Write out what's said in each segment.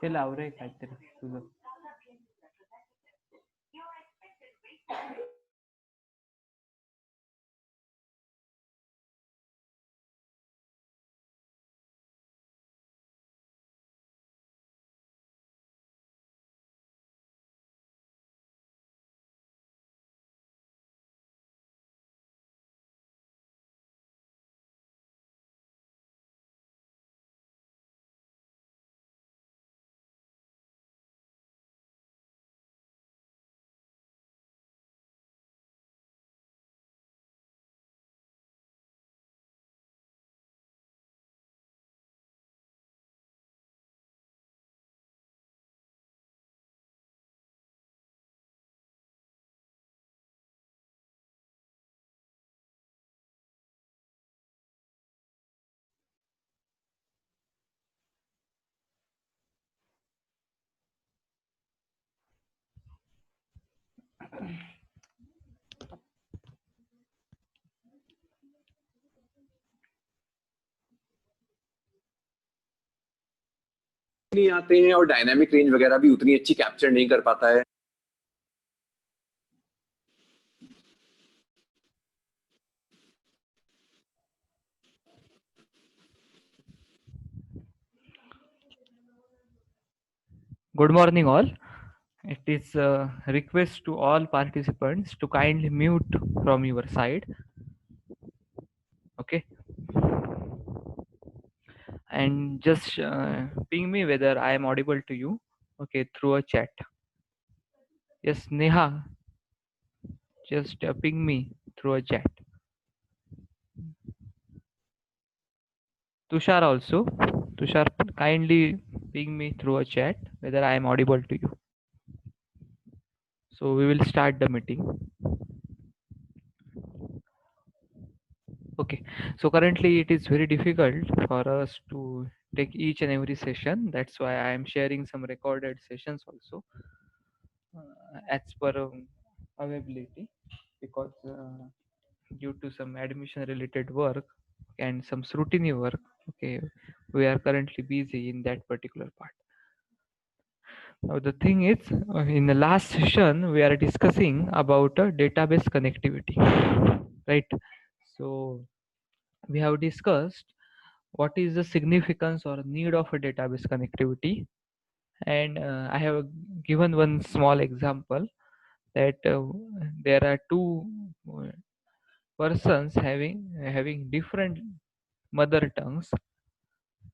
ते लाव रे काहीतरी तुझं. नहीं आते हैं और डायनामिक रेंज वगैरह भी उतनी अच्छी कैप्चर नहीं कर पाता है। Good morning, all. It is a request to all participants to kindly mute from your side. Okay. And just ping me whether I am audible to you. Okay, through a chat. Yes, Neha, just ping me through a chat. Tushar also. Tushar, kindly ping me through a chat whether I am audible to you. So we will start the meeting. Okay, so currently it is very difficult for us to take each and every session. That's why I am sharing some recorded sessions also as per availability, because due to some admission related work and some scrutiny work, okay, we are currently busy in that particular part. Now the thing is, in the last session we are discussing about database connectivity, right? So we have discussed what is the significance or need of a database connectivity, and I have given one small example that there are two uh, persons having different mother tongues,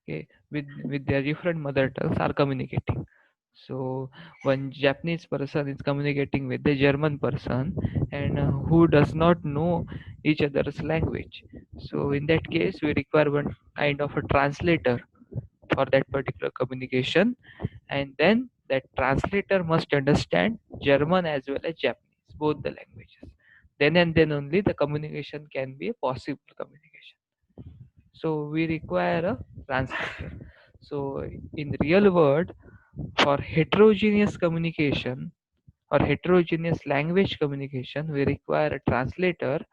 okay, with their different mother tongues are communicating. So one Japanese person is communicating with the German person, and who does not know each other's language. So in that case we require one kind of a translator for that particular communication, and then that translator must understand German as well as Japanese, both the languages. Then and then only the communication can be a possible communication. So we require a translator. So in real world, for heterogeneous communication or heterogeneous language communication, we require a translator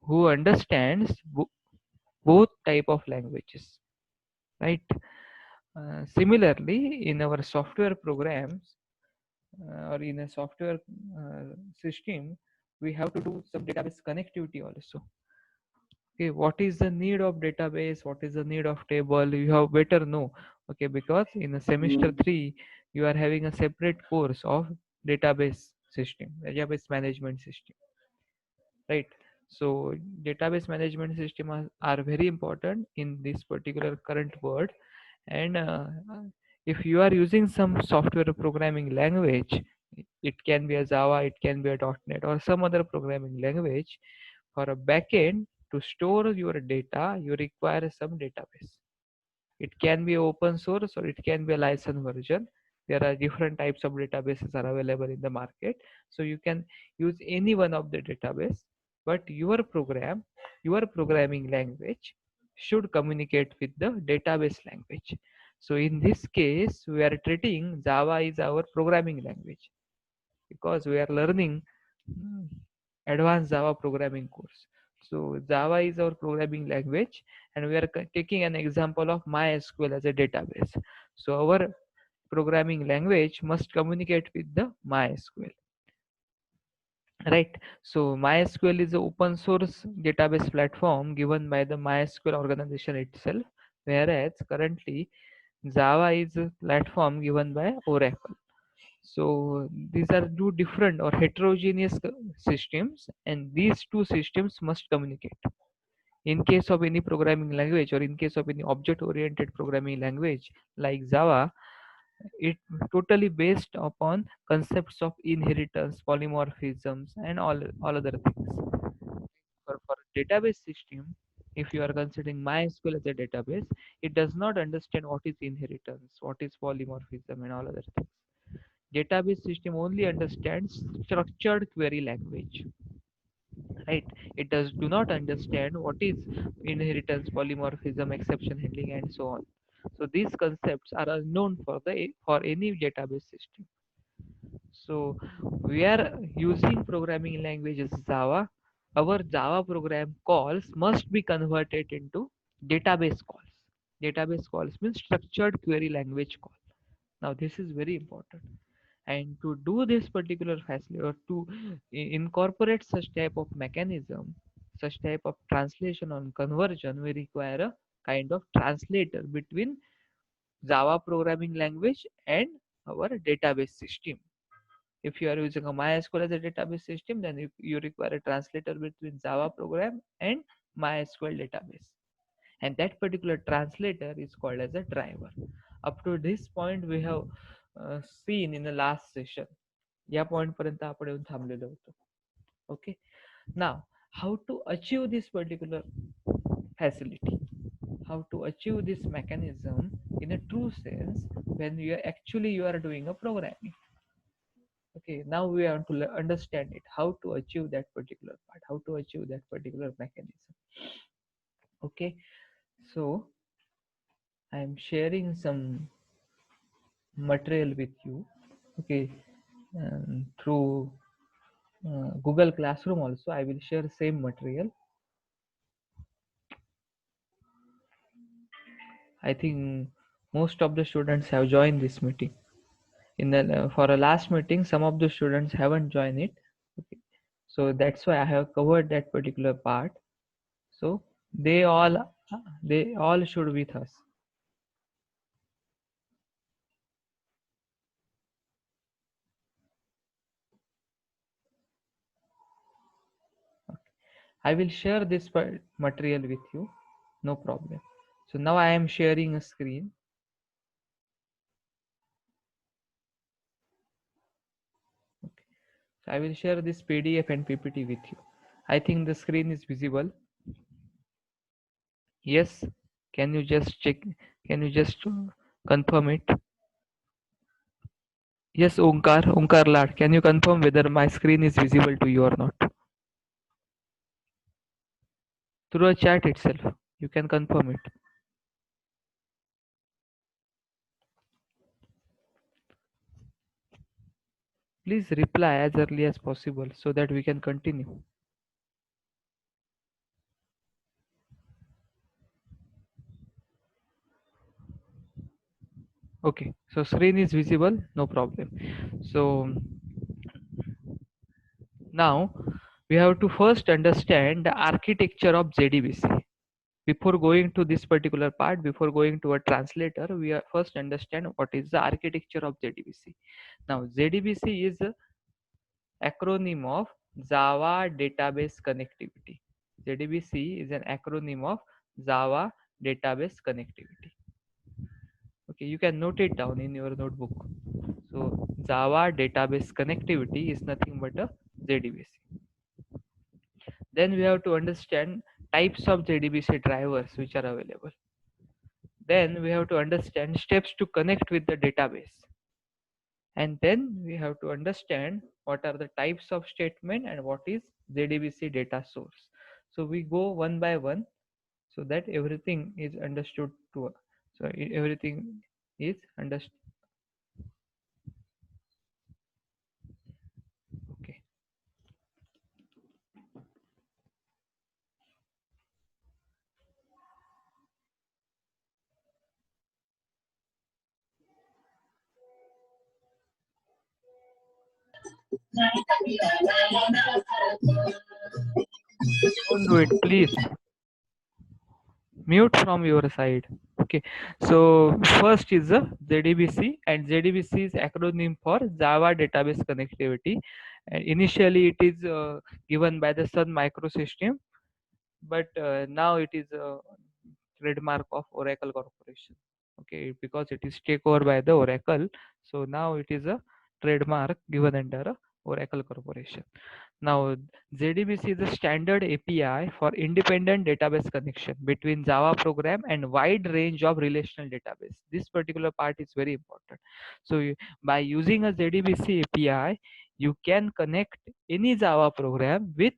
who understands both type of languages, right? Similarly, in our software programs or in a software system, we have to do some database connectivity also. Okay, what is the need of database? What is the need of table? You have better know. Okay, because in a semester 3, you are having a separate course of database system, database management system, right? So database management system are very important in this particular current world, and if you are using some software programming language, it can be a Java, it can be a .NET or some other programming language. For a backend to store your data, you require some database, It can be open source or it can be a licensed version. There are different types of databases are available in the market. So you can use any one of the database, but your programming language should communicate with the database language. So in this case, we are treating Java is our programming language because we are learning mm, advanced Java programming course. So Java is our programming language, and we are taking an example of MySQL as a database. So our programming language must communicate with the MySQL, right? So MySQL is an open source database platform given by the MySQL organization itself, whereas currently Java is a platform given by Oracle. So these are two different or heterogeneous systems, and these two systems must communicate. In case of any programming language or in case of any object oriented programming language like Java, it totally based upon concepts of inheritance, polymorphisms, and all other things. For database system, if you are considering MySQL as a database, it does not understand what is inheritance, what is polymorphism, and all other things. Database system only understands structured query language, right? It does do not understand what is inheritance, polymorphism, exception handling, and so on. So these concepts are unknown for any database system. So we are using programming languages Java. Our Java program calls must be converted into database calls. Database calls means structured query language call. Now this is very important, and to do this particular facility or to incorporate such type of mechanism, such type of translation and conversion, we require a kind of translator between Java programming language and our database system. If you are using a MySQL as a database system, then you require a translator between Java program and MySQL database, and that particular translator is called as a driver. Up to this point we have seen in the last session. या point पर्यंत आपण येऊन थांबलेलो होतो. Okay, now how to achieve this particular facility, how to achieve this mechanism in a true sense when you are doing a programming. Okay, now we have to understand it, how to achieve that particular part, how to achieve that particular mechanism. Okay, so I am sharing some material with you. Okay, through Google Classroom also I will share same material. I think most of the students have joined this meeting. In the for a last meeting, some of the students haven't joined it. Okay, so that's why I have covered that particular part. So they all they all should with us. I will share this material with you, no problem. So now I am sharing a screen. Okay. So I will share this PDF and PPT with you. I think the screen is visible. Yes. Can you just check? Can you just confirm it? Yes, Onkar Lad. Can you confirm whether my screen is visible to you or not? Through a chat itself, you can confirm it. Please reply as early as possible so that we can continue. Okay, so screen is visible, no problem. So now we have to first understand the architecture of JDBC. Before going to this particular part, before going to a translator, we are first understand what is the architecture of JDBC. Now JDBC is a acronym of Java Database Connectivity. JDBC is an acronym of Java Database Connectivity. Okay, you can note it down in your notebook. So Java Database Connectivity is nothing but a JDBC. Then we have to understand types of JDBC drivers which are available. Then we have to understand steps to connect with the database. And then we have to understand what are the types of statement and what is JDBC data source. So we go one by one so that everything is understood to so everything is understood. Okay. Don't do it, please. Mute from your side. Okay. So first is the JDBC, and JDBC is acronym for Java Database Connectivity. And initially it is given by the Sun Microsystem, but now it is a trademark of Oracle Corporation. Okay, because it is taken over by the Oracle, so now it is a trademark given under a Oracle Corporation. Now, JDBC is a standard API for independent database connection between Java program and wide range of relational database. This particular part is very important. So, by using a JDBC API, you can connect any Java program with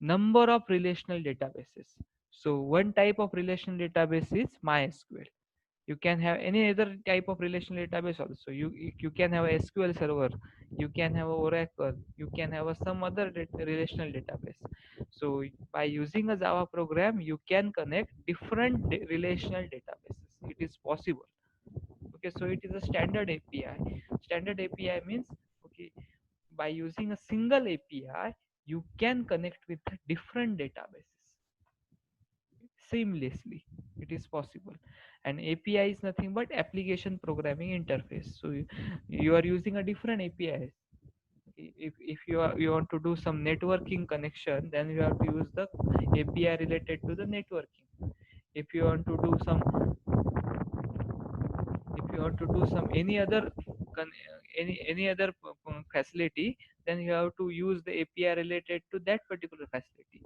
number of relational databases. So, one type of relational database is MySQL. You can have any other type of relational database also. You can have a SQL server, you can have a Oracle, you can have some other relational database. So by using a Java program, you can connect different relational databases. It is possible. Okay, so it is a standard API. Standard API means, okay, by using a single API, you can connect with different databases seamlessly. It is possible. And API is nothing but application programming interface. So you are using a different API. If you want to do some networking connection, then you have to use the API related to the networking. If you want to do some if you want to do some any other facility, then you have to use the API related to that particular facility.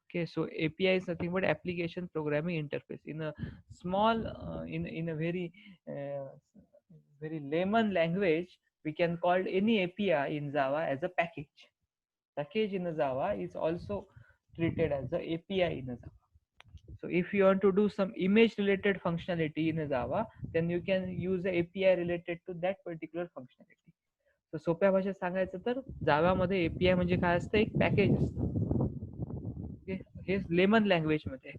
Okay, so API is nothing but application programming interface. In a small, in a uh, very layman language, we can call any API in Java as a package. Package in a Java is also treated as a API in a Java. So if you want to do some image related functionality in a Java, then you can use the API related to that particular functionality. So सोप्या भाषेत सांगायचं तर जावामध्ये API म्हणजे काय असतं, एक package असतं. Okay, हे लेमन लँग्वेज मध्ये.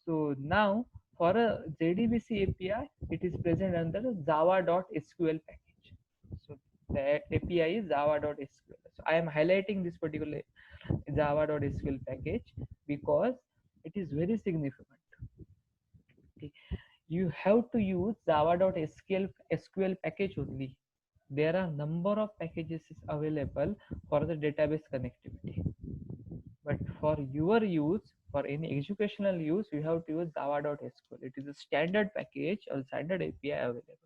So now for a JDBC API, it is present under java.sql package. So the API is java.sql. So I am highlighting this particular java.sql package because it is very significant. Okay. You have to use java.sql package only. There are number of packages available for the database connectivity. But for your use, for any educational use, you have to use java.sql. It is a standard package or standard API available.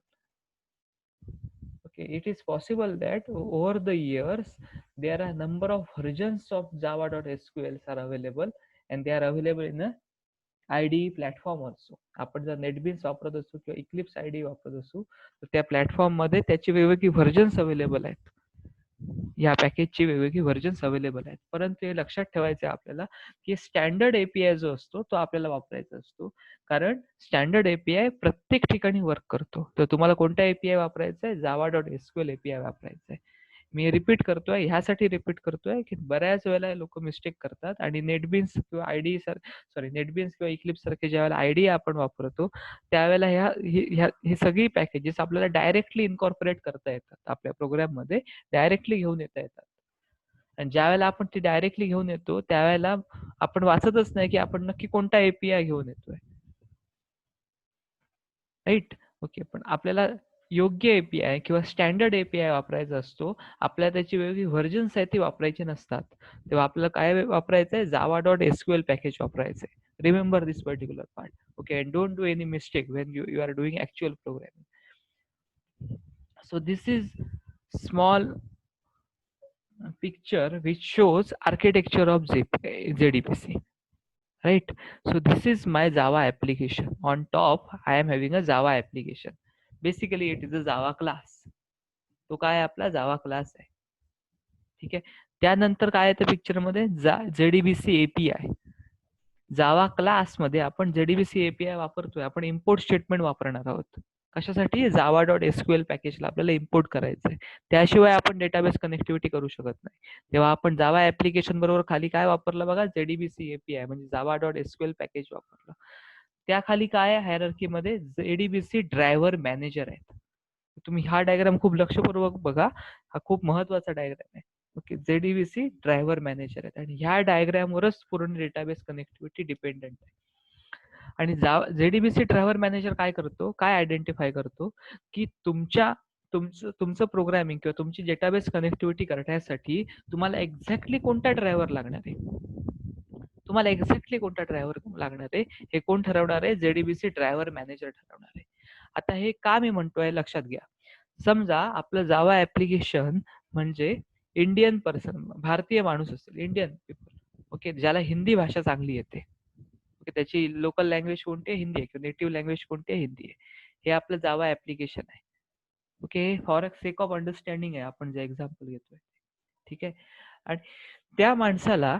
Okay, it is possible that over the years, there are a number of versions of java.sqls are available, and they are available in a IDE platform also. आपण जर NetBeans वापरत असू किंवा Eclipse ID वापरत असू, तर त्या platform मध्ये त्याची वेगवेगळी व्हर्जन्स अवेलेबल आहेत. या पॅकेजची वेगवेगळी व्हर्जन्स अवेलेबल आहेत. परंतु हे लक्षात ठेवायचं आहे आपल्याला, की स्टँडर्ड एपीआय जो असतो तो आपल्याला वापरायचा असतो. कारण स्टँडर्ड एपीआय प्रत्येक ठिकाणी वर्क करतो. तर तुम्हाला कोणता एपीआय वापरायचा आहे? java.sql एपीआय वापरायचा आहे. मी रिपीट करतोय, ह्यासाठी रिपीट करतोय की बऱ्याच वेळेला लोक मिस्टेक करतात आणि नेटबीन्स किंवा आयडी नेटबीन्स किंवा इक्लिप्स सारखे ज्या वेळेला आयडी आपण वापरतो, त्यावेळेला ही सगळी पॅकेजेस आपल्याला डायरेक्टली इन्कॉर्पोरेट करता येतात आपल्या प्रोग्राम मध्ये, डायरेक्टली घेऊन येता येतात. आणि ज्या वेळेला आपण ती डायरेक्टली घेऊन येतो, त्यावेळेला आपण वाचतच नाही की आपण नक्की कोणता एपीआय घेऊन येतोय. राईट. ओके, पण आपल्याला योग्य एपीआय किंवा स्टँडर्ड एपीआय वापरायचा असतो. आपल्याला त्याची वेगवेगळी व्हर्जन्स आहेत ती वापरायची नसतात. तेव्हा आपल्याला काय वापरायचं आहे? java.sql पॅकेज वापरायचं आहे. Remember this particular part. Okay, and don't do any mistake when you are doing actual programming. So this is small picture which shows architecture of JDBC. right? So this is my Java application. On top, I am having a Java application. Basically, it is a Java class. तो काय आपला Java class आहे. ठीक आहे. त्यानंतर काय येतं पिक्चरमध्ये जेडीबीसी एपीआय. जावा क्लासमध्ये आपण जेडीबीसी एपीआय वापरतोय. आपण इम्पोर्ट स्टेटमेंट वापरणार आहोत. कशासाठी? जावा डॉट एसक्यूएल पॅकेजला आपल्याला इम्पोर्ट करायचं आहे. त्याशिवाय आपण डेटाबेस कनेक्टिव्हिटी करू शकत नाही. तेव्हा आपण जावा ऍप्लिकेशन बरोबर खाली काय वापरलं बघा, जेडीबीसी एपीआय म्हणजे जावा डॉट एसक्यूएल पॅकेज वापरलं. त्याखाली काय आहे हायरार्कीमध्ये, जेडीबीसी ड्रायव्हर मॅनेजर आहेत. तुम्ही हा डायग्राम खूप लक्षपूर्वक बघा. हा खूप महत्वाचा डायग्राम आहे. ओके, जेडीबीसी ड्रायव्हर मॅनेजर आहेत आणि ह्या डायग्रामवरच पूर्ण डेटाबेस कनेक्टिव्हिटी डिपेंडंट आहे. आणि जेडीबीसी ड्रायव्हर मॅनेजर काय करतो, काय आयडेंटिफाय करतो, की तुमचं प्रोग्रामिंग किंवा तुमची डेटाबेस कनेक्टिव्हिटी करण्यासाठी तुम्हाला एक्झॅक्टली कोणता ड्रायव्हर लागणार आहे. तुम्हाला एक्झॅक्टली कोणता ड्रायव्हर लागणार आहे हे कोण ठरवणार आहे? जेडीबीसी ड्रायव्हर मॅनेजर ठरवणार आहे. आता हे का मी म्हणतोय लक्षात घ्या. समजा आपलं जावा ऍप्लिकेशन म्हणजे इंडियन पर्सन, भारतीय माणूस असेल, इंडियन पीपल, ओके, ज्याला हिंदी भाषा चांगली येते. ओके, त्याची लोकल लँग्वेज कोणती आहे? हिंदी आहे. किंवा नेटिव्ह लँग्वेज कोणती आहे? हिंदी आहे. हे आपलं जावा ऍप्लिकेशन आहे. Okay, for a sake of understanding आहे आपण जे एक्झाम्पल घेतोय. ठीक आहे. आणि त्या माणसाला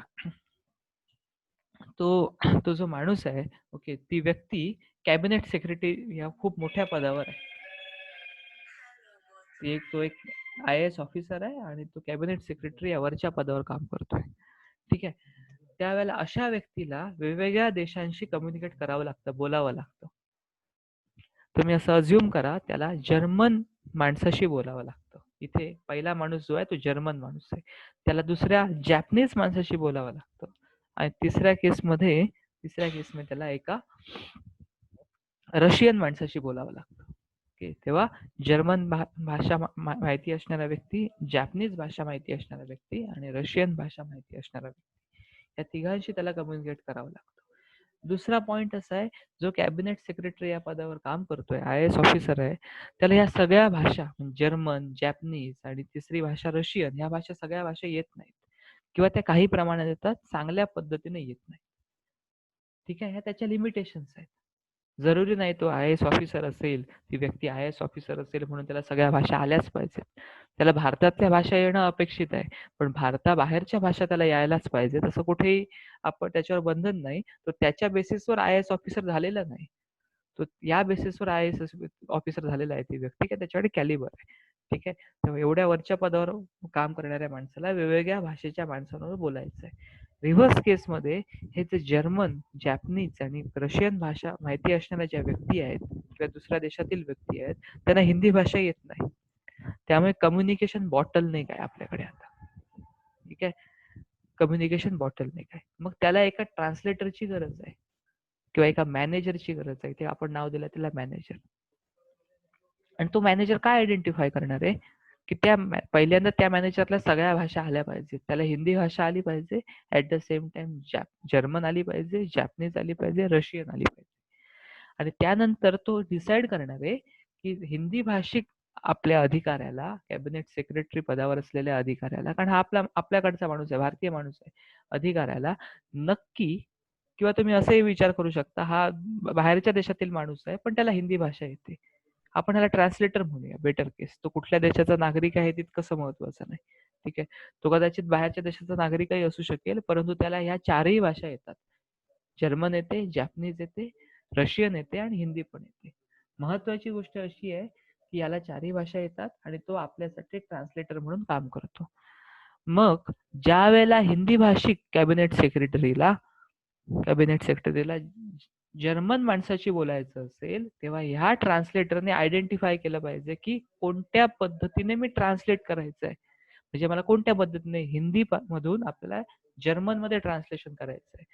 तो जो माणूस आहे, ओके, ती व्यक्ती कॅबिनेट सेक्रेटरी या खूप मोठ्या पदावर आहे. तो एक IAS ऑफिसर आहे आणि तो कॅबिनेट सेक्रेटरी या वरच्या पदावर काम करतोय. ठीक आहे. त्यावेळेला अशा व्यक्तीला वेगवेगळ्या देशांशी कम्युनिकेट करावं लागतं, बोलावं लागतं. तुम्ही असं अज्युम करा, त्याला जर्मन माणसाशी बोलावं लागतं. इथे पहिला माणूस जो आहे तो जर्मन माणूस आहे. त्याला दुसऱ्या जॅपनीज माणसाशी बोलावं लागतं. आणि तिसऱ्या केसमध्ये त्याला एका रशियन माणसाशी बोलावं लागतं. ओके, तेव्हा जर्मन भाषा माहिती असणारा व्यक्ती, जॅपनीज भाषा माहिती असणारा व्यक्ती आणि रशियन भाषा माहिती असणारा व्यक्ती, या तिघांशी त्याला कम्युनिकेट करावं लागतं. दुसरा पॉइंट असा आहे, जो कॅबिनेट सेक्रेटरी या पदावर काम करतोय, IAS ऑफिसर आहे, त्याला या सगळ्या भाषा जर्मन, जॅपनीज आणि तिसरी भाषा रशियन, या भाषा सगळ्या भाषा येत नाहीत किंवा त्या काही प्रमाणात येतात, चांगल्या पद्धतीने येत नाही. ठीक आहे. ह्या त्याच्या लिमिटेशन्स आहेत. जरुरी नाही तो IAS ऑफिसर असेल, ती व्यक्ती IAS ऑफिसर असेल म्हणून त्याला सगळ्या भाषा आल्याच पाहिजेत. त्याला भारतातल्या भाषा येणं अपेक्षित आहे, पण भारताबाहेरच्या भाषा त्याला यायलाच पाहिजे. तसं कुठेही आपण त्याच्यावर बंधन नाही. तो त्याच्या बेसिसवर IAS ऑफिसर झालेला नाही. तो या बेसिसवर IAS ऑफिसर झालेला आहे ती व्यक्ती, की त्याच्याकडे कॅलिबर आहे. ठीक आहे. तेव्हा एवढ्या वरच्या पदावर काम करणाऱ्या माणसाला वेगवेगळ्या भाषेच्या माणसांवर बोलायचं आहे. रिव्हर्स केसमध्ये हे जे जर्मन, जॅपनीज आणि रशियन भाषा माहिती असणाऱ्या ज्या व्यक्ती आहेत किंवा दुसऱ्या देशातील व्यक्ती आहेत, त्यांना हिंदी भाषा येत नाही. त्यामुळे कम्युनिकेशन बॉटलनेक आहे आपल्याकडे आता. ठीक आहे. कम्युनिकेशन बॉटलनेक आहे. मग त्याला एका ट्रान्सलेटरची गरज आहे किंवा एका मॅनेजरची गरज आहे. ते आपण नाव दिलं त्याला मॅनेजर. आणि तो मॅनेजर काय आयडेंटिफाय करणार आहे, की पहिल्यांदा त्या मॅनेजरला सगळ्या भाषा आल्या पाहिजेत. त्याला हिंदी भाषा आली पाहिजे, at the same time German आली पाहिजे, जॅपनीज आली पाहिजे, रशियन आली पाहिजे. आणि त्यानंतर तो डिसाईड करणार आहे की हिंदी भाषिक आपल्या अधिकाऱ्याला, कॅबिनेट सेक्रेटरी पदावर असलेल्या अधिकाऱ्याला, कारण हा आपल्याकडचा माणूस आहे, भारतीय माणूस आहे, अधिकाऱ्याला नक्की, किंवा तुम्ही असेही विचार करू शकता, हा बाहेरच्या देशातील माणूस आहे पण त्याला हिंदी भाषा येते, आपण ह्याला ट्रान्सलेटर म्हणूया, बेटर केस. तो कुठल्या देशाचा नागरिक आहे तितकंसं महत्वाचं नाही. ठीक आहे. तो कदाचित बाहेरच्या देशाचा नागरिकही असू शकेल, परंतु त्याला ह्या चारही भाषा येतात. जर्मन येते, जॅपनीज येते, रशियन येते आणि हिंदी पण येते. महत्वाची गोष्ट अशी आहे की याला चारही भाषा येतात आणि तो आपल्यासाठी ट्रान्सलेटर म्हणून काम करतो. मग ज्या वेळेला हिंदी भाषिक कॅबिनेट सेक्रेटरीला जर्मन माणसाशी बोलायचं असेल, तेव्हा ह्या ट्रान्सलेटरने आयडेंटिफाय केलं पाहिजे की कोणत्या पद्धतीने मी ट्रान्सलेट करायचं आहे. म्हणजे मला कोणत्या पद्धतीने हिंदी मधून आपल्याला जर्मन मध्ये ट्रान्सलेशन करायचं आहे.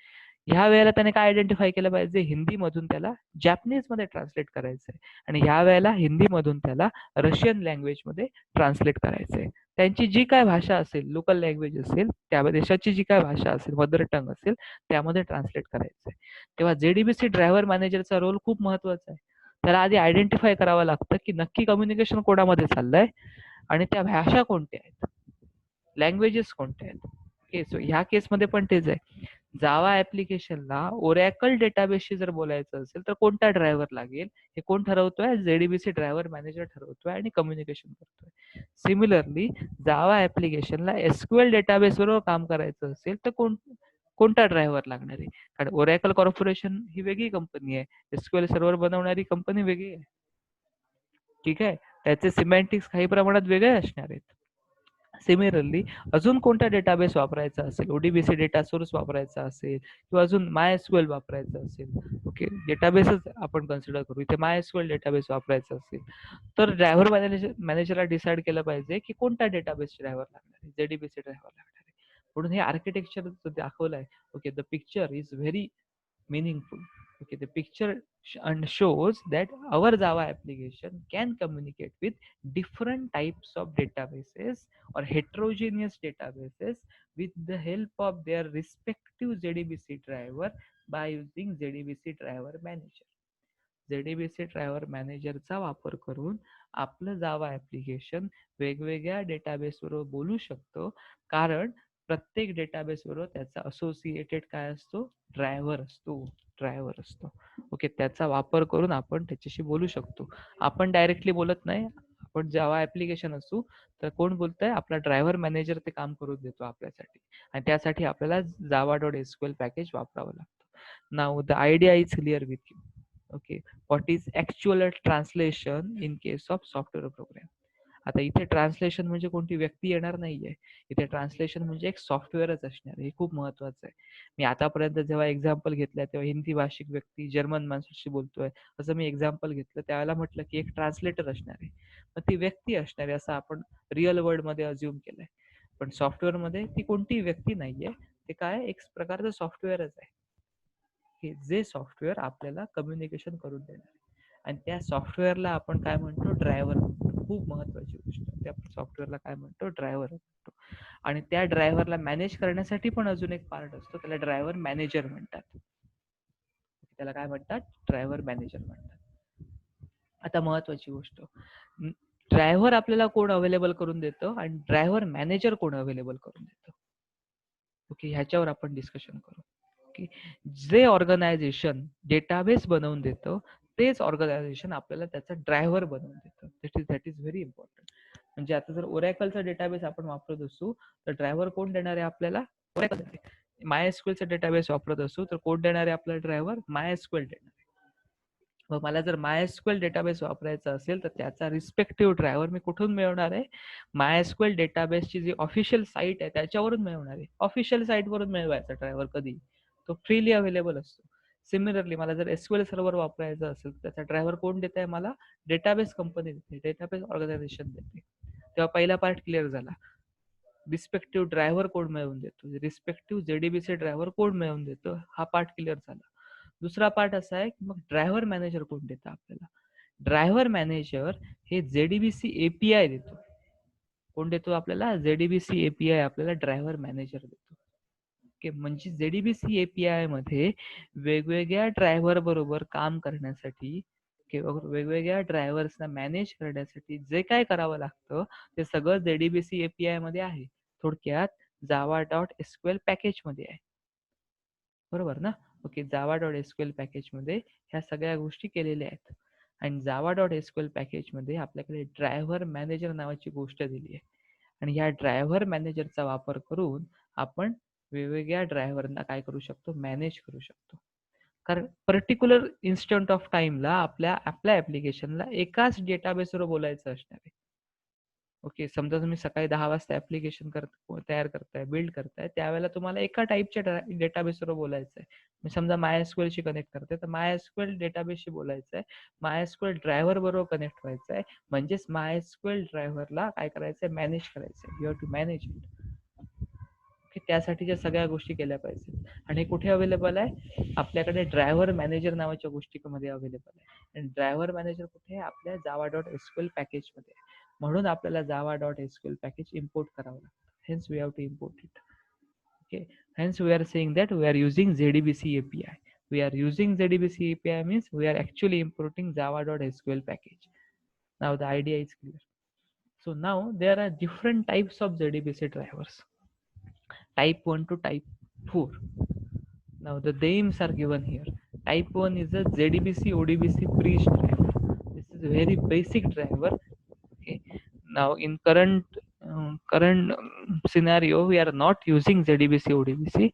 ह्या वेळेला त्याने काय आयडेंटिफाय केलं पाहिजे, हिंदी मधून त्याला जॅपनीज मध्ये ट्रान्सलेट करायचंय आणि ह्या वेळेला हिंदी मधून त्याला रशियन लँग्वेज मध्ये ट्रान्सलेट करायचंय. त्यांची जी काय भाषा असेल, लोकल लँग्वेज असेल, त्या देशाची जी काय भाषा असेल, मदर टंग असेल, त्यामध्ये ट्रान्सलेट करायचंय. तेव्हा जेडीबीसी ड्रायव्हर मॅनेजरचा रोल खूप महत्वाचा आहे. त्याला आधी आयडेंटिफाय करावं लागतं की नक्की कम्युनिकेशन कोणामध्ये चाललंय आणि त्या भाषा कोणत्या आहेत, लँग्वेजेस कोणत्या आहेत. ह्या केसमध्ये पण तेच आहे. जावा ऍप्लिकेशनला ओरॅकल डेटाबेसशी जर बोलायचं असेल तर कोणता ड्रायव्हर लागेल हे कोण ठरवतोय? जेडीबीसी ड्रायव्हर मॅनेजर ठरवतोय आणि कम्युनिकेशन करतोय. सिमिलरली जावा ऍप्लिकेशनला एसक्यूएल डेटाबेस बरोबर काम करायचं असेल तर कोणता ड्रायव्हर लागणार आहे? कारण ओरॅकल कॉर्पोरेशन ही वेगळी कंपनी आहे, एसक्यूएल सर्व्हर बनवणारी कंपनी वेगळी आहे. ठीक आहे, त्याचे सिमॅन्टिक्स काही प्रमाणात वेगळे असणार आहेत. सिमिलरली अजून कोणता डेटाबेस वापरायचा असेल, ओडीबीसी डेटा सोर्स वापरायचा असेल किंवा अजून माय एसक्यूएल वापरायचं असेल, ओके डेटाबेसच आपण कन्सिडर करू, इथे माय एसक्यूएल डेटाबेस वापरायचा असेल तर ड्रायव्हर मॅनेजरला डिसाईड केलं पाहिजे की कोणता डेटाबेस ड्रायव्हर लागणार आहे, जेडीबीसी ड्रायव्हर लागणार आहे. म्हणून हे आर्किटेक्चर दाखवलं आहे. Okay, the picture is very meaningful. Okay, the picture and shows that our Java application can communicate with different types of databases or heterogeneous databases with the help of their respective JDBC driver by using JDBC driver manager. JDBC driver मॅनेजरचा वापर करून आपलं Java application वेगवेगळ्या database बरोबर बोलू शकतो, कारण प्रत्येक डेटाबेस बरोबर त्याचा असोसिएटेड काय असतो? ड्रायव्हर असतो. ओके, त्याचा वापर करून आपण त्याच्याशी बोलू शकतो. आपण डायरेक्टली बोलत नाही. आपण जावा ऍप्लिकेशन असू तर कोण बोलतंय? आपला ड्रायव्हर मॅनेजर ते काम करून देतो आपल्यासाठी, आणि त्यासाठी आपल्याला जावा डॉट एसक्यूएल पॅकेज वापरावं लागतं. नाव the idea is clear with you. Okay, what is actual translation in case of software program. आता इथे ट्रान्सलेशन म्हणजे कोणती व्यक्ती येणार नाहीये, इथे ट्रान्सलेशन म्हणजे एक सॉफ्टवेअरच असणार. हे खूप महत्वाचं आहे. मी आतापर्यंत जेव्हा एक्झाम्पल घेतलंय तेव्हा हिंदी भाषिक व्यक्ती जर्मन माणसाशी बोलतोय असं मी एक्झाम्पल घेतलं, त्यावेळेला म्हटलं की एक ट्रान्सलेटर असणार आहे, मग ती व्यक्ती असणार आहे असं आपण रिअल वर्ल्ड मध्ये अज्युम केलंय. पण सॉफ्टवेअर मध्ये ती कोणती व्यक्ती नाहीये, ते काय एक प्रकारचं सॉफ्टवेअरच आहे की जे सॉफ्टवेअर आपल्याला कम्युनिकेशन करून देणार आहे. आणि त्या सॉफ्टवेअरला आपण काय म्हणतो? ड्रायव्हर म्हणतो. खूप महत्वाची गोष्ट, त्या सॉफ्टवेअरला काय म्हणतो? ड्रायव्हर म्हणतो. आणि त्या ड्रायव्हरला मॅनेज करण्यासाठी पण अजून एक पार्ट असतो, त्याला ड्रायव्हर मॅनेजर म्हणतात. त्याला काय म्हणतात? ड्रायव्हर मॅनेजर म्हणतात. आता महत्वाची गोष्ट, ड्रायव्हर आपल्याला कोण अवेलेबल करून देतं आणि ड्रायव्हर मॅनेजर कोण अवेलेबल करून देतं? ओके, ह्याच्यावर आपण डिस्कशन करू. ओके, जे ऑर्गनायझेशन डेटाबेस बनवून देतं तेच ऑर्गनायझेशन आपल्याला त्याचा ड्रायव्हर बनवून देतं. That is very important. म्हणजे आता जर ओरॅकलचा डेटाबेस आपण वापरत असू तर ड्रायव्हर कोण देणार आहे आपल्याला? ओरॅकल. माय एसक्यूएलचा डेटाबेस वापरत असू तर कोण देणार आहे आपल्याला ड्रायव्हर? माय एसक्यूएल देणार आहे. मग मला जर माय एसक्यूएल डेटाबेस वापरायचा असेल तर त्याचा रिस्पेक्टिव्ह ड्रायव्हर मी कुठून मिळवणार आहे? माय एसक्यूएल डेटाबेसची जी ऑफिशियल साईट आहे त्याच्यावरून मिळवणार आहे. ऑफिशियल साईटवरून मिळवायचा ड्रायव्हर कधी? तो फ्रीली अवेलेबल असतो. सिमिलरली मला जर एसक्यूएल सर्व्हर वापरायचा असेल तर त्याचा ड्रायव्हर कोण देत आहे मला? डेटाबेस कंपनी देते, डेटाबेस ऑर्गनायझेशन देते. तेव्हा पहिला पार्ट क्लिअर झाला. रिस्पेक्टिव्ह ड्रायव्हर कोड मिळवून देतो, रिस्पेक्टिव्ह जेडीबीसी ड्रायव्हर कोड मिळवून देतो, हा पार्ट क्लिअर झाला. दुसरा पार्ट असा आहे की मग ड्रायव्हर मॅनेजर कोण देतं आपल्याला? ड्रायव्हर मॅनेजर हे जेडीबीसी एपीआय देतो. कोण देतो आपल्याला? जेडीबीसी एपीआय आपल्याला ड्रायव्हर मॅनेजर देतो. ओके, म्हणजे जेडीबीसी एपीआय मध्ये वेगवेगळ्या ड्रायव्हर बरोबर काम करण्यासाठी किंवा वेगवेगळ्या ड्रायव्हर्सना मॅनेज करण्यासाठी जे काय करावं लागतं ते सगळं जेडीबीसी एपीआय मध्ये आहे. थोडक्यात जावा डॉट एसक्यूएल पॅकेज मध्ये आहे. बरोबर ना? ओके, जावा डॉट एसक्यूएल पॅकेज मध्ये ह्या सगळ्या गोष्टी केलेल्या आहेत. आणि जावा डॉट एसक्यूएल पॅकेज मध्ये आपल्याकडे ड्रायव्हर मॅनेजर नावाची गोष्ट दिली आहे. आणि या ड्रायव्हर मॅनेजरचा वापर करून आपण वेगवेगळ्या ड्रायव्हरना काय करू शकतो? मॅनेज करू शकतो. कारण पर्टिक्युलर इन्स्टंट ऑफ टाइमला आपल्या ऍप्लिकेशनला एकाच डेटाबेसवर बोलायचं असणार आहे. ओके, समजा तुम्ही सकाळी 10 वाजता ऍप्लिकेशन तयार करताय, बिल्ड करताय, त्यावेळेला तुम्हाला एका टाईपच्या डेटाबेसवर बोलायचं आहे. मी समजा माय एसक्यूएलशी कनेक्ट करते तर माय एसक्यूएल डेटाबेसशी बोलायचं आहे, माय एसक्यूएल ड्रायव्हर बरोबर कनेक्ट व्हायचं आहे, म्हणजेच माय एसक्यूएल ड्रायव्हरला काय करायचंय? मॅनेज करायचंय. You have to manage it. Okay, त्यासाठीच्या सगळ्या गोष्टी केल्या पाहिजेत. आणि हे कुठे अवेलेबल आहे? आपल्याकडे ड्रायव्हर मॅनेजर नावाच्या गोष्टीमध्ये अवेलेबल आहे. आणि ड्रायव्हर मॅनेजर कुठे आहे? आपल्या जावा डॉट एसक्यूएल पॅकेज मध्ये. म्हणून आपल्याला Java dot SQL package import करावं लागतं. Hence we have to import it. Okay, hence we are saying that we are using JDBC API. We are using JDBC API means we are actually importing java.sql package. Now the idea is clear. So now there are different types of JDBC drivers. Type 1 to type 4. Now the names are given here. Type 1 is a ZDBC ODBC bridge driver. This is a very basic driver. Okay. Now in current scenario, we are not using ZDBC ODBC,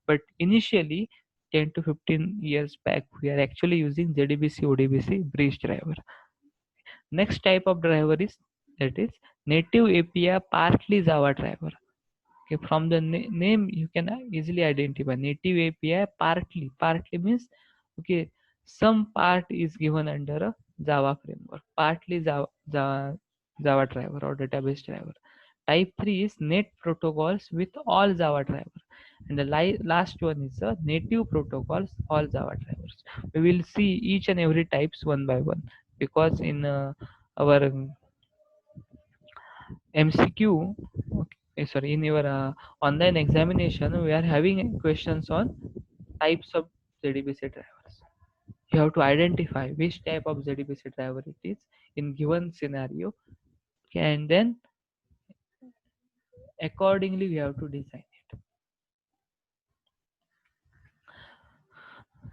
but initially 10 to 15 years back, we are actually using ZDBC ODBC bridge driver. Next type of driver is that is native API partly Java driver. Okay, from the name you can easily identify native API partly. Partly means okay, some part is given under a Java framework, partly Java driver or database driver. Type 3 is net protocols with all Java driver, and the last one is the native protocols all Java drivers. We will see each and every types one by one because in our MCQ, okay, sorry, in your online examination, we are having questions on types of ZDBC drivers. You have to identify which type of ZDBC driver it is in given scenario, okay, and then accordingly we have to design it.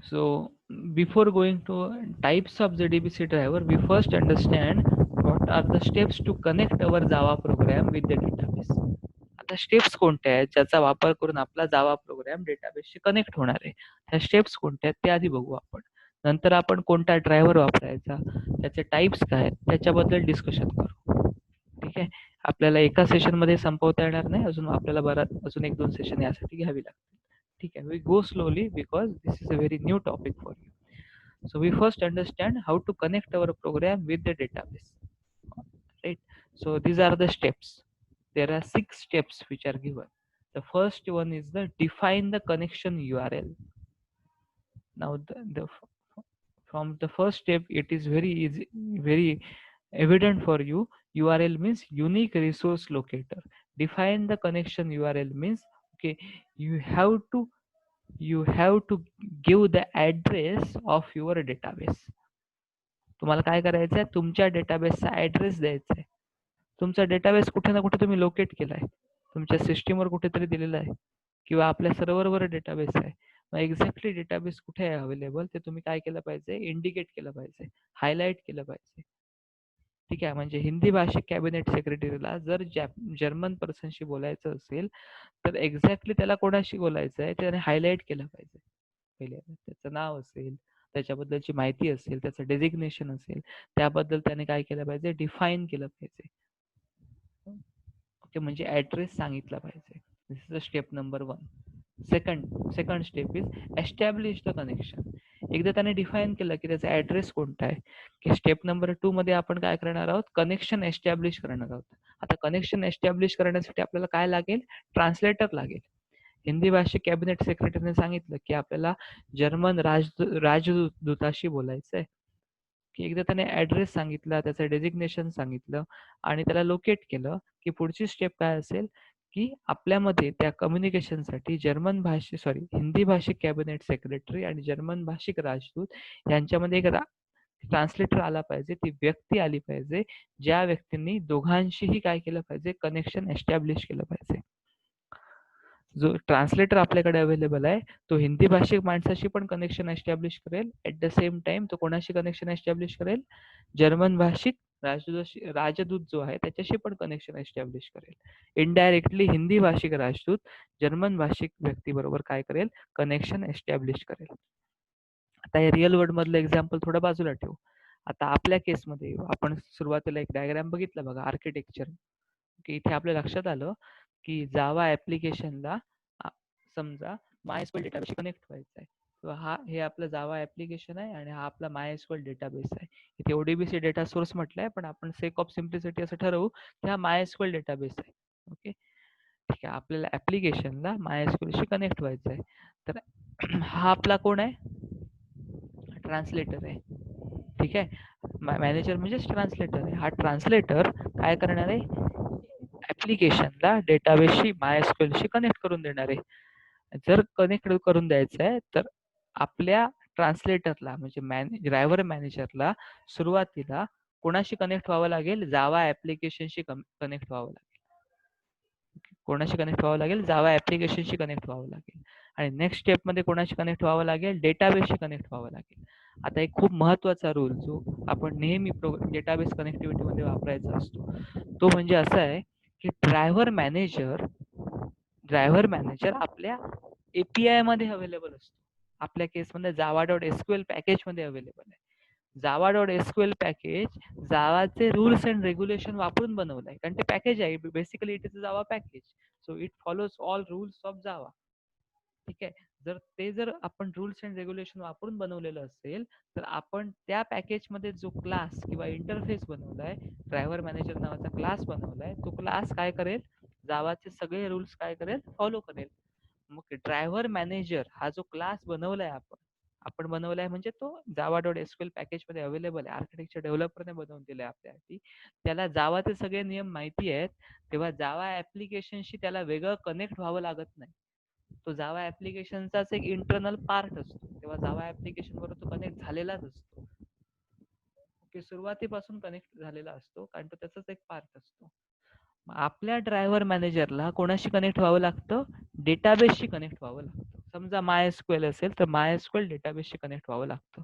So before going to types of ZDBC driver, we first understand what are the steps to connect our Java program with the database. आता steps कोणत्या आहेत ज्याचा वापर करून आपला Java program डेटाबेसशी connect होणार आहे. त्या स्टेप्स कोणत्या आहेत ते आधी बघू आपण. नंतर आपण कोणता ड्रायव्हर वापरायचा, त्याचे टाइप्स काय आहेत त्याच्याबद्दल डिस्कशन करू. ठीक आहे. आपल्याला एका सेशन मध्ये संपवता येणार नाही, आपल्याला अजून 1-2 सेशन यासाठी घ्यावी लागतील. ठीक आहे. We go slowly because this is a very new topic for you. So we first understand how to connect our program with the database, right? So these are the steps. There are 6 steps which are given. The first one is the define the connection URL. Now from the first step, it is very easy, very evident for you. URL means unique resource locator. Define the connection URL means okay, you have to give the address of your database. तुम्हाला काय करायचं आहे, तुमच्या डेटाबेसचा address द्यायचा आहे. तुमचा database कुठे ना कुठे तुम्ही लोकेट केलाय, तुमच्या सिस्टीमवर कुठेतरी दिलेला आहे किंवा आपल्या सर्व्हरवर डेटाबेस आहे. मग एक्झॅक्टली डेटाबेस कुठे आहे अवेलेबल ते तुम्ही काय केलं पाहिजे, इंडिकेट केलं पाहिजे, हायलाइट केलं पाहिजे. ठीक आहे. म्हणजे हिंदी भाषिक कॅबिनेट सेक्रेटरीला जर जर्मन पर्सनशी बोलायचं असेल तर एक्झॅक्टली त्याला कोणाशी बोलायचं आहे त्याने हायलाइट केलं पाहिजे. पहिले त्याचं नाव असेल, त्याच्याबद्दलची माहिती असेल, त्याचं डेझिग्नेशन असेल, त्याबद्दल त्याने काय केलं पाहिजे, डिफाईन केलं पाहिजे. ओके, म्हणजे ऍड्रेस सांगितला पाहिजे. This is the step number 1. Second step is establish the connection. एकदा त्याने डिफाईन केलं की त्याचा ऍड्रेस कोणता आहे, की स्टेप नंबर 2 मध्ये आपण काय करणार आहोत, कनेक्शन एस्टॅब्लिश करणार आहोत. आता कनेक्शन एस्टॅब्लिश करण्यासाठी आपल्याला काय लागेल, ट्रान्सलेटर लागेल. हिंदी भाषिक कॅबिनेट सेक्रेटरीने सांगितलं की आपल्याला जर्मन राजदूताशी बोलायचं आहे. की एकदा त्याने ऍड्रेस सांगितला, त्याचं डेझिग्नेशन सांगितलं आणि त्याला लोकेट केलं की पुढची स्टेप काय असेल, की आपल्यामध्ये त्या कम्युनिकेशनसाठी हिंदी भाषिक कॅबिनेट सेक्रेटरी आणि जर्मन भाषिक राजदूत यांच्यामध्ये एक ट्रान्सलेटर आला पाहिजे, ती व्यक्ती आली पाहिजे, ज्या व्यक्तींनी दोघांशीही काय केलं पाहिजे, कनेक्शन एस्टॅब्लिश केलं पाहिजे. जो ट्रान्सलेटर आपल्याकडे अवेलेबल आहे तो हिंदी भाषिक माणसाशी पण कनेक्शन एस्टॅब्लिश करेल, ऍट द सेम टाइम तो कोणाशी कनेक्शन एस्टॅब्लिश करेल, जर्मन भाषिक राजदूत जो आहे त्याच्याशी पण कनेक्शन एस्टॅब्लिश करेल. इनडायरेक्टली हिंदी भाषिक राजदूत जर्मन भाषिक व्यक्ती बरोबर काय करेल, कनेक्शन एस्टॅब्लिश करेल. आता या रिअल वर्ल्ड मधलं एक्झाम्पल थोडं बाजूला ठेवू. आता आपल्या केसमध्ये आपण सुरुवातीला एक डायग्राम बघितला बघा, आर्किटेक्चर. की इथे आपल्या लक्षात आलं की जावा ऍप्लिकेशनला समजा MySQL डेटाबेसशी कनेक्ट व्हायचं आहे. हे आपलं जावा ऍप्लिकेशन आहे आणि हा आपला MySQL डेटाबेस आहे. इथे ओडीबीसी डेटा सोर्स म्हटलंय, पण आपण सेक ऑफ सिम्प्लिसिटी असं ठरवू की हा MySQL डेटाबेस आहे. ओके, ठीक आहे. आपल्याला ऍप्लिकेशनला MySQLशी कनेक्ट व्हायचं आहे. तर हा आपला कोण आहे, ट्रान्सलेटर आहे. ठीक आहे. मॅनेजर म्हणजेच ट्रान्सलेटर आहे. हा ट्रान्सलेटर काय करणार आहे, ऍप्लिकेशनला डेटाबेसशी MySQLशी कनेक्ट करून देणार आहे. जर कनेक्ट करून द्यायचं आहे तर आपल्या ट्रान्सलेटरला म्हणजे ड्रायव्हर मॅनेजरला सुरुवातीला कोणाशी कनेक्ट व्हावं लागेल, जावा ऍप्लिकेशनशी कनेक्ट व्हावं लागेल. कोणाशी कनेक्ट व्हावं लागेल, जावा ऍप्लिकेशनशी कनेक्ट व्हावं लागेल. आणि नेक्स्ट स्टेपमध्ये कोणाशी कनेक्ट व्हावं लागेल, डेटाबेसशी कनेक्ट व्हावं लागेल. आता एक खूप महत्त्वाचा रूल जो आपण नेहमी डेटाबेस कनेक्टिव्हिटीमध्ये वापरायचा असतो, तो म्हणजे असा आहे की ड्रायव्हर मॅनेजर आपल्या API मध्ये अवेलेबल असतो. आपल्या केसमध्ये java.sql पॅकेजमध्ये अवेलेबल आहे. java.sql पॅकेज जावाचे रूल्स अँड रेग्युलेशन वापरून बनवलं आहे, कारण ते पॅकेज आहे. Basically it is a Java package, so it follows all rules of Java. ठीक आहे. जर आपण रूल्स अँड रेग्युलेशन वापरून बनवलेलं असेल, तर आपण त्या पॅकेजमध्ये जो क्लास किंवा इंटरफेस बनवलाय, ड्रायव्हर मॅनेजर नावाचा क्लास बनवलाय, तो क्लास काय करेल, जावाचे सगळे रूल्स काय करेल, फॉलो करेल. मग ड्रायव्हर मॅनेजर हा जो क्लास बनवलाय आपण बनवलाय म्हणजे तो java.sql पॅकेजमध्ये अवेलेबल आहे. आर्किटेक्चर डेव्हलपरने बनवून दिलाय आपल्यासाठी. त्याला जावाचे सगळे नियम माहिती आहेत, तेव्हा जावा ऍप्लिकेशनशी त्याला वेगळं कनेक्ट व्हावं लागत नाही. तो जावा ऍप्लिकेशनचाच एक इंटरनल पार्ट असतो, तेव्हा जावा ऍप्लिकेशन बरोबर तो कनेक्ट झालेलाच असतो. ओके, सुरुवातीपासून कनेक्ट झालेला असतो, कारण तो त्याचाच एक पार्ट असतो. आपल्या ड्रायव्हर मॅनेजरला कोणाशी कनेक्ट व्हावं लागतं, डेटाबेसशी कनेक्ट व्हावं लागतं. समजा MySQL असेल तर MySQL डेटाबेसशी कनेक्ट व्हावं लागतं.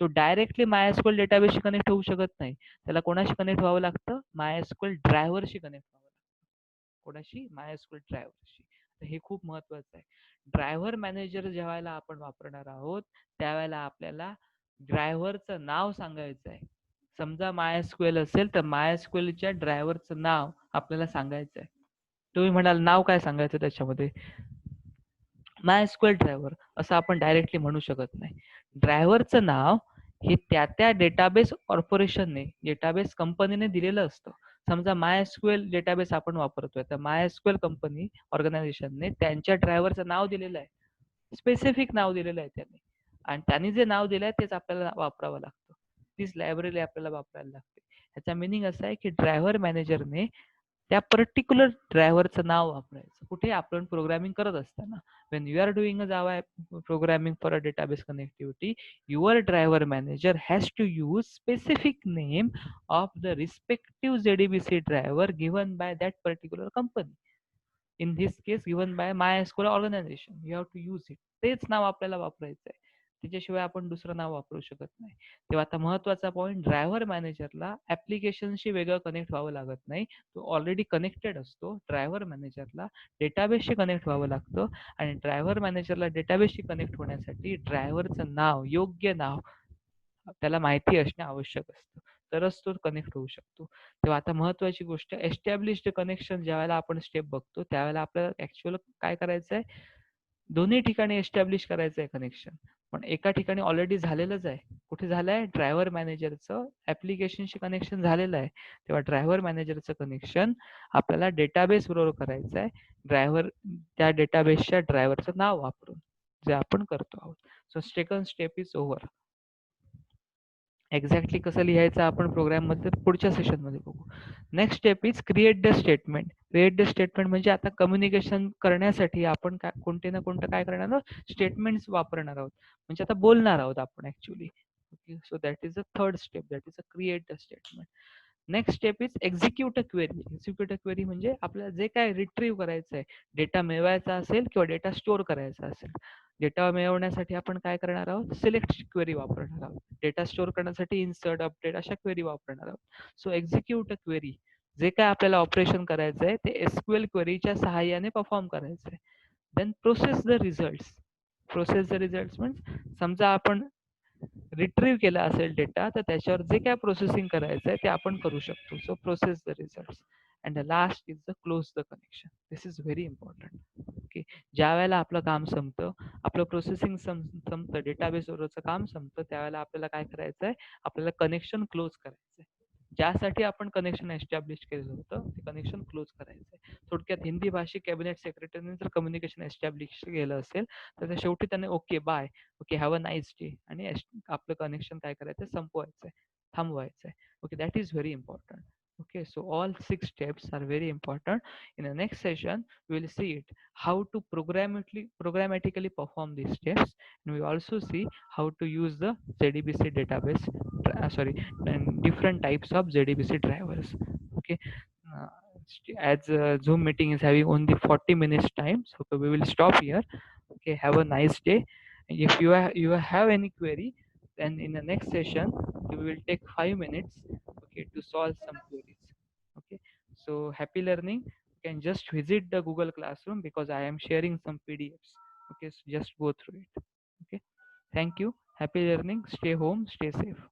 तो डायरेक्टली MySQL डेटाबेसशी कनेक्ट होऊ शकत नाही, त्याला कोणाशी कनेक्ट व्हावं लागतं, MySQL ड्रायव्हरशी कनेक्ट व्हावं लागतं. कोणाशी, MySQL ड्रायव्हरशी. तर हे खूप महत्वाचं आहे. ड्रायव्हर मॅनेजर ज्यावेळेला आपण वापरणार आहोत, त्यावेळेला आपल्याला ड्रायव्हरचं नाव सांगायचं आहे. समजा MySQL असेल तर MySQLच्या ड्रायव्हरचं नाव आपल्याला सांगायचं आहे. तुम्ही म्हणाल नाव काय सांगायचं त्याच्यामध्ये, MySQL ड्रायव्हर असं आपण डायरेक्टली म्हणू शकत नाही. ड्रायव्हरचं नाव हे त्या डेटाबेस कॉर्पोरेशनने, डेटाबेस कंपनीने दिलेलं असतं. समजा MySQL डेटाबेस आपण वापरतोय, तर MySQL कंपनी ऑर्गनायझेशनने त्यांच्या ड्रायव्हरचं नाव दिलेलं आहे, स्पेसिफिक नाव दिलेलं आहे त्यांनी, आणि त्यांनी जे नाव दिलंय तेच आपल्याला वापरावं लागतं. तीच लायब्ररी आपल्याला वापरायला लागते. ह्याचा मिनिंग असा आहे की ड्रायव्हर मॅनेजरने त्या पर्टिक्युलर ड्रायव्हरचं नाव वापरायचं कुठे, आपण प्रोग्रामिंग करत असताना. when you are doing a java programming for a database connectivity, your driver manager has to use specific name of the respective JDBC driver given by that particular company. In this case given by MySQL organization, you have to use it. तेच नाव आपल्याला वापरायचं आहे, त्याच्याशिवाय आपण दुसरं नाव वापरू शकत नाही. तेव्हा आता महत्वाचा पॉईंट, ड्रायव्हर मॅनेजरला ऍप्लिकेशनशी वेगळं कनेक्ट व्हावं लागत नाही, तो ऑलरेडी कनेक्टेड असतो. ड्रायव्हर मॅनेजरला डेटाबेसशी कनेक्ट व्हावं लागतं, आणि ड्रायव्हर मॅनेजरला डेटाबेसशी कनेक्ट होण्यासाठी ड्रायव्हरचं नाव, योग्य नाव त्याला माहिती असणे आवश्यक असतं, तरच तो कनेक्ट होऊ शकतो. तेव्हा आता महत्वाची गोष्ट, एस्टॅब्लिश्ड कनेक्शन ज्यावेळेला आपण स्टेप बघतो, त्यावेळेला आपल्याला ऍक्च्युअल काय करायचं आहे, दोन्ही ठिकाणी एस्टॅब्लिश करायचं आहे कनेक्शन. पण एका ठिकाणी ऑलरेडी झालेलंच आहे. कुठे झालंय, ड्रायव्हर मॅनेजरचं ऍप्लिकेशनशी कनेक्शन झालेलं आहे. तेव्हा ड्रायव्हर मॅनेजरचं कनेक्शन आपल्याला डेटाबेस बरोबर करायचं आहे, ड्रायव्हर त्या डेटाबेसच्या ड्रायव्हरचं नाव वापरून, जे आपण करतो आहोत. So second step is over. Exactly कसं लिहायचं आपण प्रोग्राम मध्ये पुढच्या सेशन मध्ये बघू. Next step is create the statement. Create the statement म्हणजे आता कम्युनिकेशन करण्यासाठी आपण काय, कोणते ना कोणतं काय करणार आहोत, स्टेटमेंट्स वापरणार आहोत, म्हणजे आता बोलणार आहोत आपण actually. Okay, so that is the third step, that is a create the statement. Next step is execute a query. Execute a query म्हणजे आपल्याला जे काय रिट्रीव्ह करायचं आहे, डेटा मिळवायचा असेल किंवा डेटा स्टोअर करायचा असेल, डेटा मिळवण्यासाठी आपण काय करणार आहोत, सिलेक्ट क्वेरी वापरणार आहोत. डेटा स्टोअर करण्यासाठी इन्सर्ट, अपडेट अशा क्वेरी वापरणार आहोत. सो एक्झिक्यूट अ क्वेरी, जे काय आपल्याला ऑपरेशन करायचं आहे ते SQL क्वेरीच्या सहाय्याने परफॉर्म करायचं आहे. Then process the results. Process the results म्हणजे समजा आपण रिट्रीव्ह केला असेल डेटा, तर त्याच्यावर जे काय प्रोसेसिंग करायचं आहे ते आपण करू शकतो. So process the results. And the last is the close the connection. This is very important. Okay, ज्या वेळेला आपलं काम संपतं, आपलं प्रोसेसिंग संपतं, डेटाबेस वरचं काम संपतं, त्यावेळेला आपल्याला काय करायचं आहे, आपल्याला कनेक्शन क्लोज करायचं आहे. ज्यासाठी आपण कनेक्शन एस्टॅब्लिश केलं होतं ते कनेक्शन क्लोज करायचं आहे. थोडक्यात हिंदी भाषिक कॅबिनेट सेक्रेटरीने जर कम्युनिकेशन एस्टॅब्लिश केलं असेल, तर शेवटी त्याने okay bye, okay have a nice day, आणि आपलं कनेक्शन काय करायचं, संपवायचं आहे, थांबवायचं आहे. Okay, that is very important. Okay, so all 6 steps are very important. In the next session we will see it how to programmatically perform these steps, and we also see how to use the JDBC database, sorry, and different types of JDBC drivers. Okay, as Zoom meeting is having only 40 minutes time, so we will stop here. Okay, have a nice day. If you have any query, then in the next session we will take 5 minutes, okay, to solve some queries. Okay, so happy learning. You can just visit the Google Classroom because I am sharing some PDFs. Okay, so just go through it. Okay, thank you. Happy learning. Stay home, stay safe.